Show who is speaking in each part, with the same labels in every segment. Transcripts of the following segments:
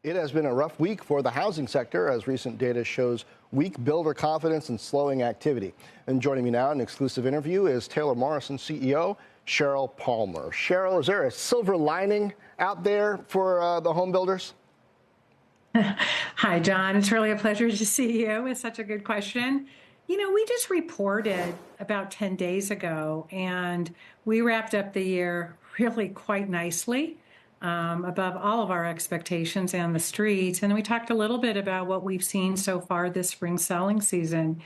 Speaker 1: It has been a rough week for the housing sector as recent data shows weak builder confidence and slowing activity. And joining me now in an exclusive interview is Taylor Morrison CEO Palmer. Cheryl, is there a silver lining out there for the home builders?
Speaker 2: Hi, John. It's really a pleasure to see you. It's such a good question. You know, we just reported about 10 days ago, and we wrapped up the year really quite nicely, above all of our expectations and the streets. And we talked a little bit about what we've seen so far this spring selling season.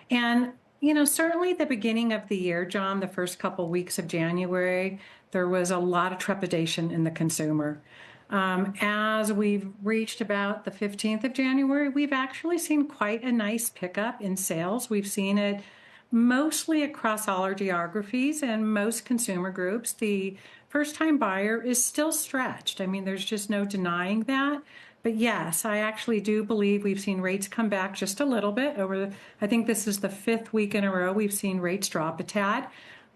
Speaker 2: And, you know, certainly the beginning of the year, John, the first couple weeks of January, there was a lot of trepidation in the consumer. As we've reached about the 15th of January, we've actually seen quite a nice pickup in sales. We've seen it mostly across all our geographies and most consumer groups. The first-time buyer is still stretched. I mean, there's just no denying that. But yes, I actually do believe we've seen rates come back just a little bit I think this is the 5th week in a row we've seen rates drop a tad.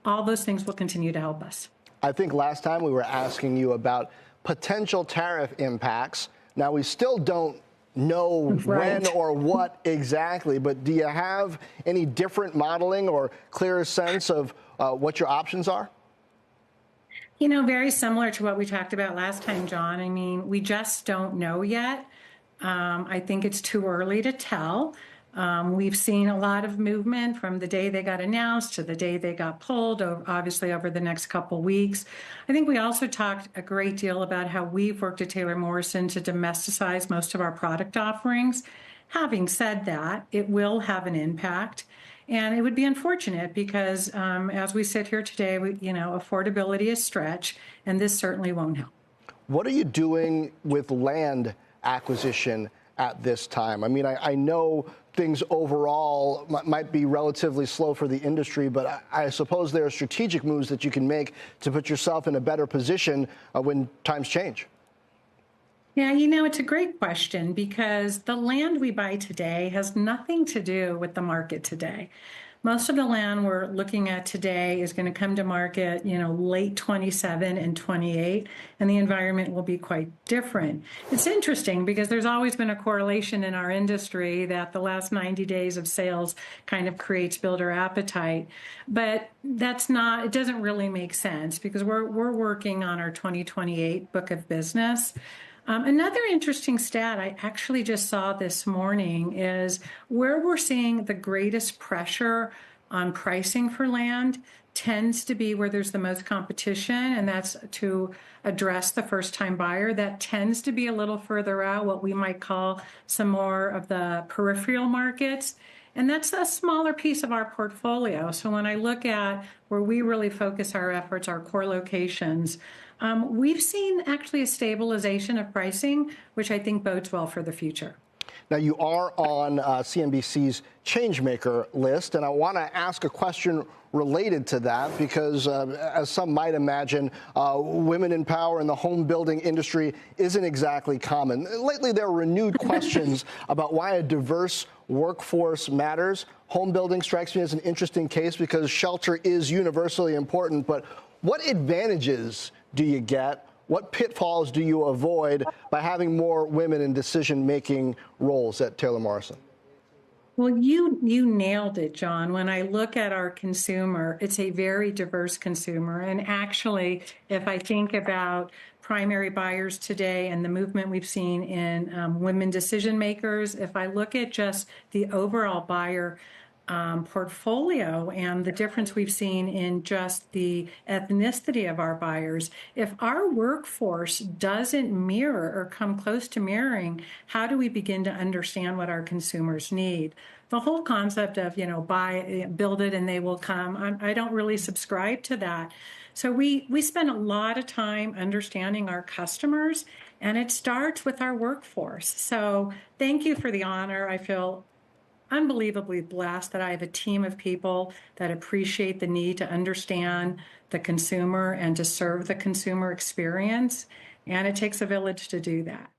Speaker 2: All those things will continue to help us.
Speaker 1: I think last time we were asking you about potential tariff impacts. Now, we still don't know when or what exactly, but do you have any different modeling or clearer sense of what your options are?
Speaker 2: You know, very similar to what we talked about last time, John. I mean, we just don't know yet. I think it's too early to tell. We've seen a lot of movement from the day they got announced to the day they got pulled, obviously over the next couple weeks. I think we also talked a great deal about how we've worked at Taylor Morrison to domesticize most of our product offerings. Having said that, it will have an impact. And it would be unfortunate because as we sit here today, affordability is stretched, and this certainly won't help.
Speaker 1: What are you doing with land acquisition at this time? I mean, I know things overall might be relatively slow for the industry, but I suppose there are strategic moves that you can make to put yourself in a better position when times change.
Speaker 2: Yeah, you know, it's a great question because the land we buy today has nothing to do with the market today. Most of the land we're looking at today is going to come to market, late 27 and 28, and the environment will be quite different. It's interesting because there's always been a correlation in our industry that the last 90 days of sales kind of creates builder appetite. But it doesn't really make sense because we're working on our 2028 book of business. Another interesting stat I actually just saw this morning is where we're seeing the greatest pressure on pricing for land tends to be where there's the most competition, and that's to address the first-time buyer. That tends to be a little further out, what we might call some more of the peripheral markets. And that's a smaller piece of our portfolio. So when I look at where we really focus our efforts, our core locations, we've seen actually a stabilization of pricing, which I think bodes well for the future.
Speaker 1: Now, you are on CNBC's Changemaker list, and I want to ask a question related to that because, as some might imagine, women in power in the home building industry isn't exactly common. Lately, there are renewed questions about why a diverse workforce matters. Home building strikes me as an interesting case because shelter is universally important, but what advantages do you get? What pitfalls do you avoid by having more women in decision-making roles at Taylor Morrison?
Speaker 2: Well, you nailed it, John. When I look at our consumer, it's a very diverse consumer. And actually, if I think about primary buyers today and the movement we've seen in women decision makers, if I look at just the overall buyer portfolio and the difference we've seen in just the ethnicity of our buyers, if our workforce doesn't mirror or come close to mirroring, how do we begin to understand what our consumers need? The whole concept of, build it and they will come, I don't really subscribe to that. So we spend a lot of time understanding our customers, and it starts with our workforce. So thank you for the honor. I feel unbelievably blessed that I have a team of people that appreciate the need to understand the consumer and to serve the consumer experience. And it takes a village to do that.